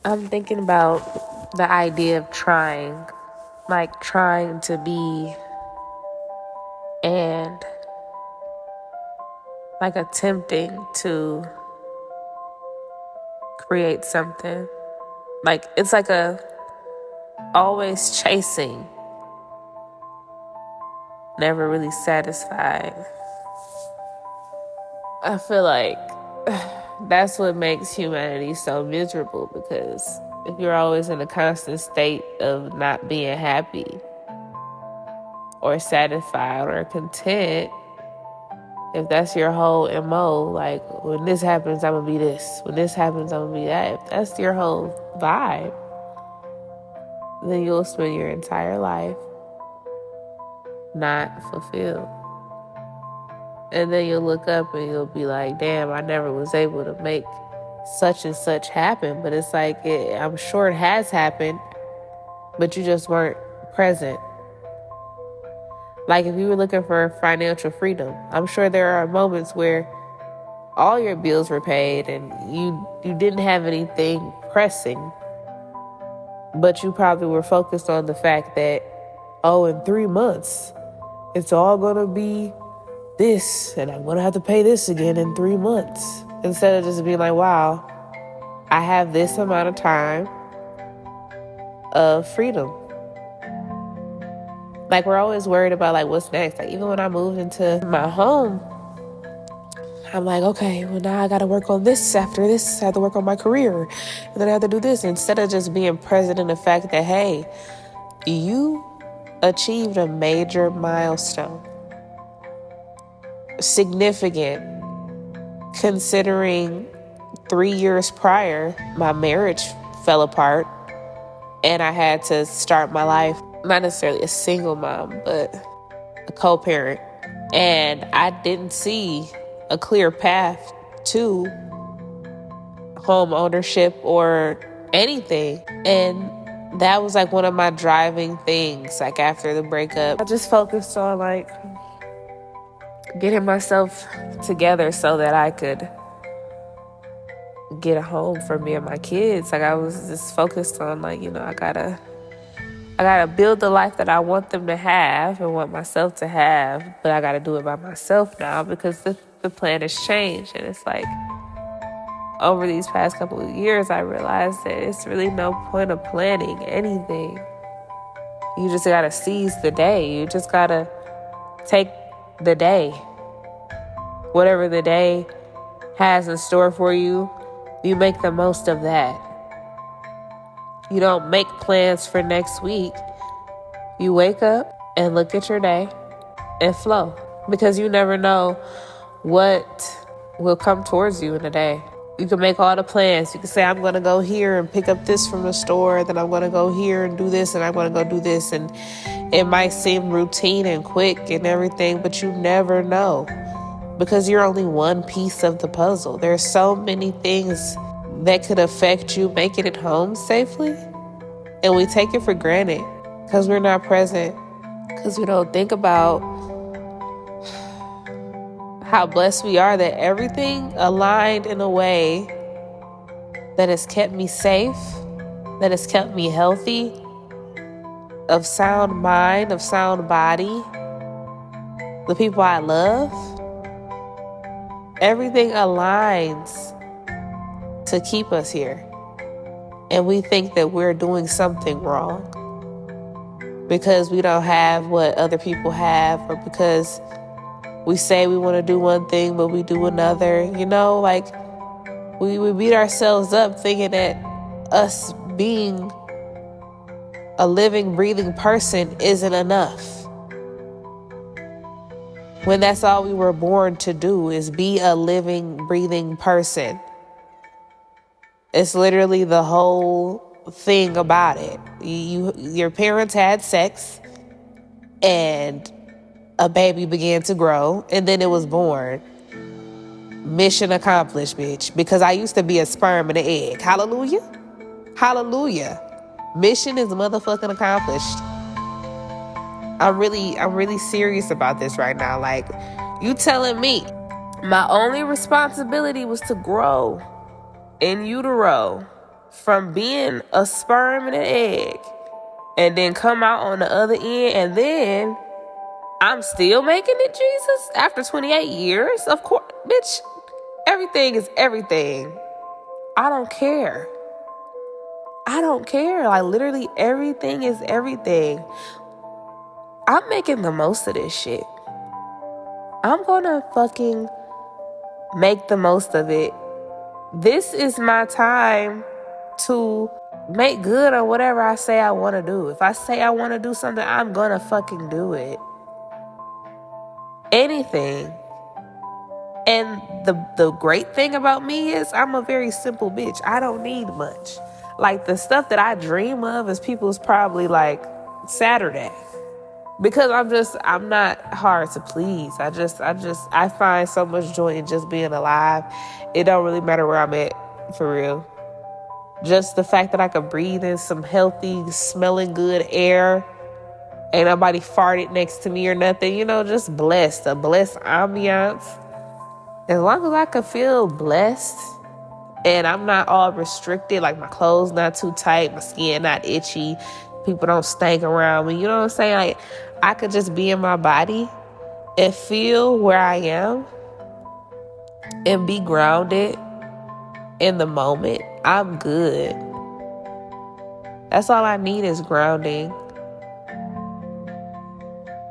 I'm thinking about the idea of trying, like trying to be and like attempting to create something. Like it's like a always chasing, never really satisfied. I feel like that's what makes humanity so miserable, because if you're always in a constant state of not being happy or satisfied or content, if that's your whole MO, like when this happens, I'm gonna be this. When this happens, I'm gonna be that. If that's your whole vibe, then you'll spend your entire life not fulfilled. And then you'll look up and you'll be like, damn, I never was able to make such and such happen. But it's like, I'm sure it has happened, but you just weren't present. Like if you were looking for financial freedom, I'm sure there are moments where all your bills were paid and you didn't have anything pressing, but you probably were focused on the fact that, oh, in 3 months, it's all gonna be this, and I'm gonna have to pay this again in 3 months. Instead of just being like, wow, I have this amount of time of freedom. Like we're always worried about like what's next. Like even when I moved into my home, I'm like, okay, well now I gotta work on this after this. I have to work on my career. And then I have to do this. Instead of just being present in the fact that, hey, you achieved a major milestone. Significant, considering 3 years prior, my marriage fell apart and I had to start my life, not necessarily a single mom, but a co-parent. And I didn't see a clear path to home ownership or anything. And that was like one of my driving things, like after the breakup. I just focused on like getting myself together so that I could get a home for me and my kids. Like I was just focused on like, I gotta build the life that I want them to have and want myself to have, but I gotta do it by myself now because the plan has changed. And it's like over these past couple of years, I realized that it's really no point of planning anything. You just gotta seize the day. You just gotta take the day. Whatever the day has in store for you, you make the most of that. You don't make plans for next week. You wake up and look at your day and flow, because you never know what will come towards you in a day. You can make all the plans. You can say, I'm going to go here and pick up this from the store. Then I'm going to go here and do this. And I'm going to go do this. And it might seem routine and quick and everything, but you never know, because you're only one piece of the puzzle. There's so many things that could affect you making it home safely. And we take it for granted because we're not present, because we don't think about how blessed we are that everything aligned in a way that has kept me safe, that has kept me healthy, of sound mind, of sound body, the people I love. Everything aligns to keep us here. And we think that we're doing something wrong because we don't have what other people have, or because we say we want to do one thing, but we do another. Like we beat ourselves up thinking that us being a living, breathing person isn't enough, when that's all we were born to do, is be a living, breathing person. It's literally the whole thing about it. Your parents had sex and a baby began to grow, and then it was born. Mission accomplished, bitch. Because I used to be a sperm and an egg. Hallelujah. Hallelujah. Mission is motherfucking accomplished. I'm really serious about this right now. Like, you telling me my only responsibility was to grow in utero from being a sperm and an egg and then come out on the other end, and then I'm still making it, Jesus, after 28 years? Of course, bitch, everything is everything. I don't care. I don't care. Like, literally everything is everything. I'm making the most of this shit. I'm gonna fucking make the most of it. This is my time to make good on whatever I say I want to do. If I say I want to do something, I'm gonna fucking do it. Anything. And the great thing about me is I'm a very simple bitch. I don't need much. Like, the stuff that I dream of is people's probably like Saturday. Because I'm not hard to please. I find so much joy in just being alive. It don't really matter where I'm at, for real. Just the fact that I could breathe in some healthy, smelling good air. Ain't nobody farted next to me or nothing. Just blessed. A blessed ambiance. As long as I can feel blessed and I'm not all restricted, like my clothes not too tight, my skin not itchy, people don't stank around me, you know what I'm saying? Like, I could just be in my body and feel where I am and be grounded in the moment. I'm good. That's all I need is grounding.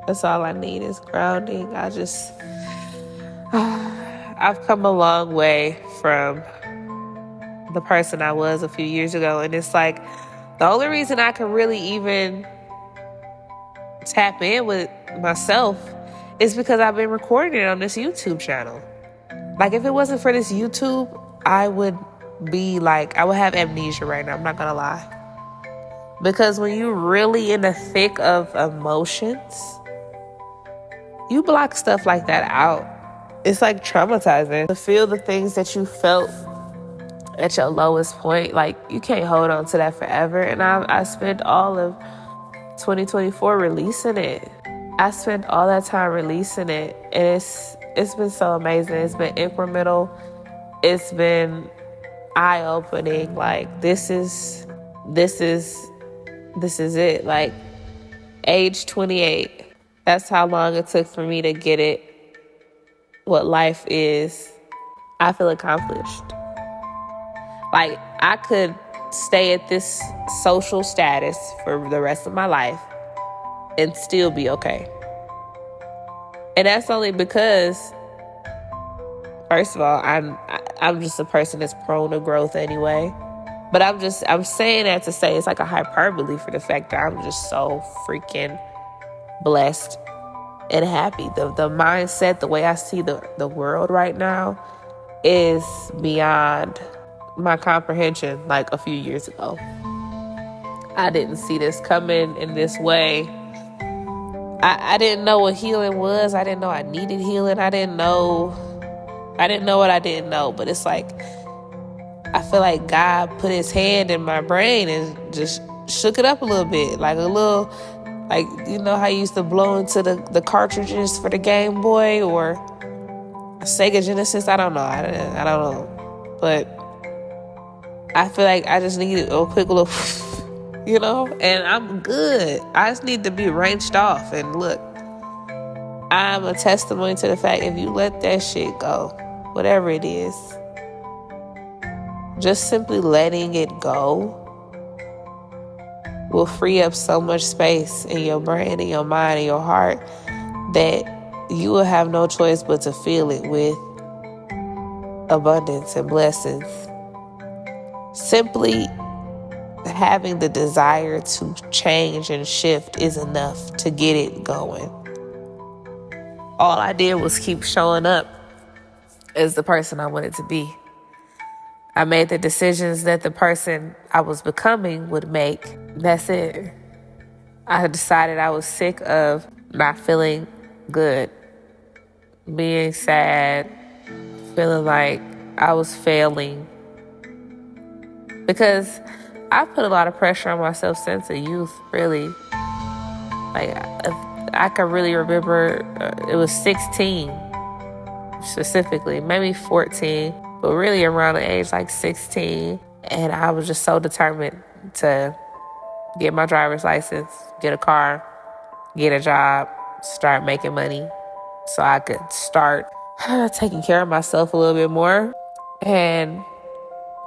That's all I need is grounding. I've come a long way from the person I was a few years ago. And it's like, the only reason I can really even tap in with myself is because I've been recording it on this YouTube channel. Like, if it wasn't for this YouTube, I would have amnesia right now. I'm not gonna lie. Because when you're really in the thick of emotions, you block stuff like that out. It's like traumatizing to feel the things that you felt at your lowest point. Like, you can't hold on to that forever. And I spent all of 2024 releasing it. I spent all that time releasing it, and it's been so amazing. It's been incremental. It's been eye-opening. Like, this is it. Like, age 28. That's how long it took for me to get it. What life is. I feel accomplished. Like, I could stay at this social status for the rest of my life and still be okay. And that's only because, first of all, I'm just a person that's prone to growth anyway. But I'm saying that to say it's like a hyperbole for the fact that I'm just so freaking blessed and happy. The mindset, the way I see the world right now is beyond my comprehension. Like, a few years ago, I didn't see this coming in this way. I didn't know what healing was. I didn't know I needed healing. I didn't know what I didn't know. But it's like, I feel like God put his hand in my brain and just shook it up a little bit. Like a little, like, you know how you used to blow into the cartridges for the Game Boy or Sega Genesis? I don't know. I don't know. But I feel like I just needed a quick little, and I'm good. I just need to be wrenched off. And look, I'm a testimony to the fact, if you let that shit go, whatever it is, just simply letting it go will free up so much space in your brain, in your mind, in your heart, that you will have no choice but to fill it with abundance and blessings. Simply having the desire to change and shift is enough to get it going. All I did was keep showing up as the person I wanted to be. I made the decisions that the person I was becoming would make. That's it. I decided I was sick of not feeling good, being sad, feeling like I was failing. Because I put a lot of pressure on myself since a youth, really. Like, I can really remember, it was 16 specifically, maybe 14, but really around the age like 16. And I was just so determined to get my driver's license, get a car, get a job, start making money so I could start taking care of myself a little bit more. And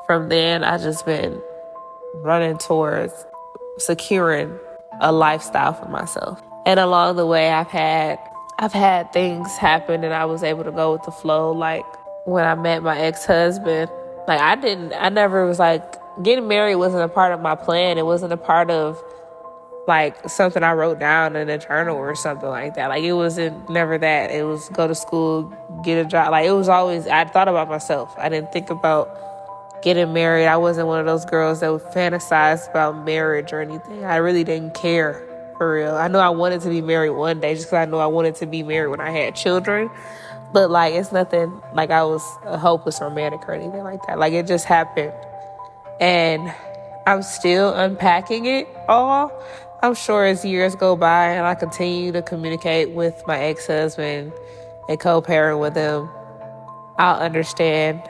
from then, I just been running towards securing a lifestyle for myself. And along the way, I've had things happen and I was able to go with the flow. Like when I met my ex-husband, like I never was like, getting married wasn't a part of my plan. It wasn't a part of like something I wrote down in a journal or something like that. Like it wasn't never that. It was go to school, get a job. Like it was always, I thought about myself. I didn't think about getting married. I wasn't one of those girls that would fantasize about marriage or anything. I really didn't care, for real. I knew I wanted to be married one day just because I knew I wanted to be married when I had children. But like, it's nothing like I was a hopeless romantic or anything like that. Like it just happened. And I'm still unpacking it all. I'm sure as years go by and I continue to communicate with my ex-husband and co-parent with him, I'll understand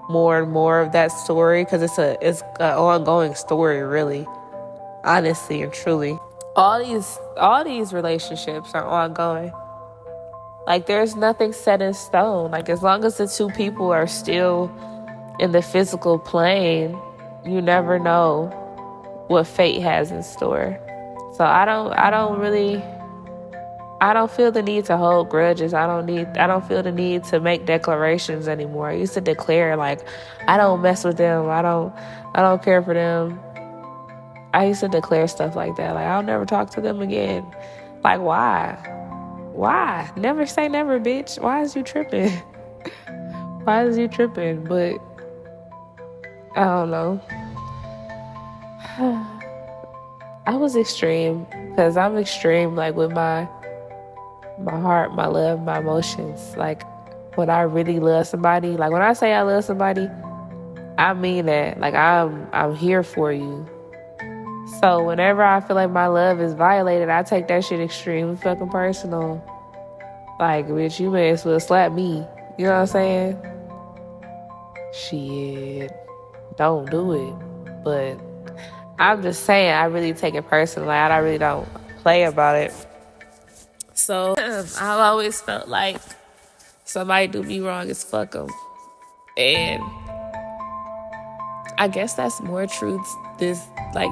more and more of that story, because it's an ongoing story, really, honestly and truly. All these relationships are ongoing. Like there's nothing set in stone. Like as long as the two people are still in the physical plane, you never know what fate has in store. So I don't feel the need to hold grudges. I don't feel the need to make declarations anymore. I used to declare like I don't mess with them. I don't care for them. I used to declare stuff like that. Like I'll never talk to them again. Like why? Why? Never say never, bitch. Why is you tripping? Why is you tripping? But I don't know. I was extreme because I'm extreme like with my heart, my love, my emotions. Like when I really love somebody, like when I say I love somebody, I mean that. Like I'm here for you. So whenever I feel like my love is violated, I take that shit extremely fucking personal. Like, bitch, you may as well slap me. You know what I'm saying? Shit. Don't do it. But I'm just saying, I really take it personally. I really don't play about it. So I've always felt like somebody do me wrong is fuck them. And I guess that's more truth like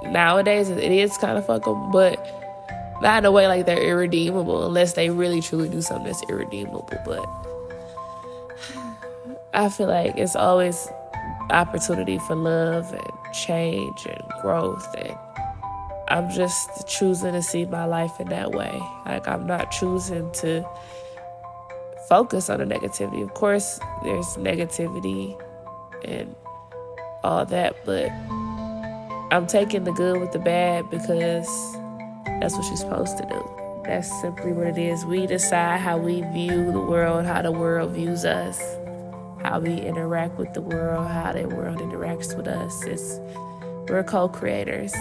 nowadays. It is kind of fuck them, but not in a way like they're irredeemable unless they really truly do something that's irredeemable. But I feel like it's always opportunity for love and change and growth, and I'm just choosing to see my life in that way. Like I'm not choosing to focus on the negativity. Of course there's negativity and all that, but I'm taking the good with the bad because that's what you're supposed to do. That's simply what it is. We decide how we view the world, how the world views us, how we interact with the world, how the world interacts with us. We're co-creators.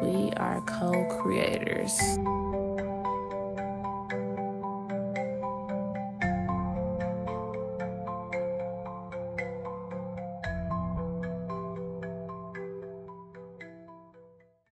We are co-creators.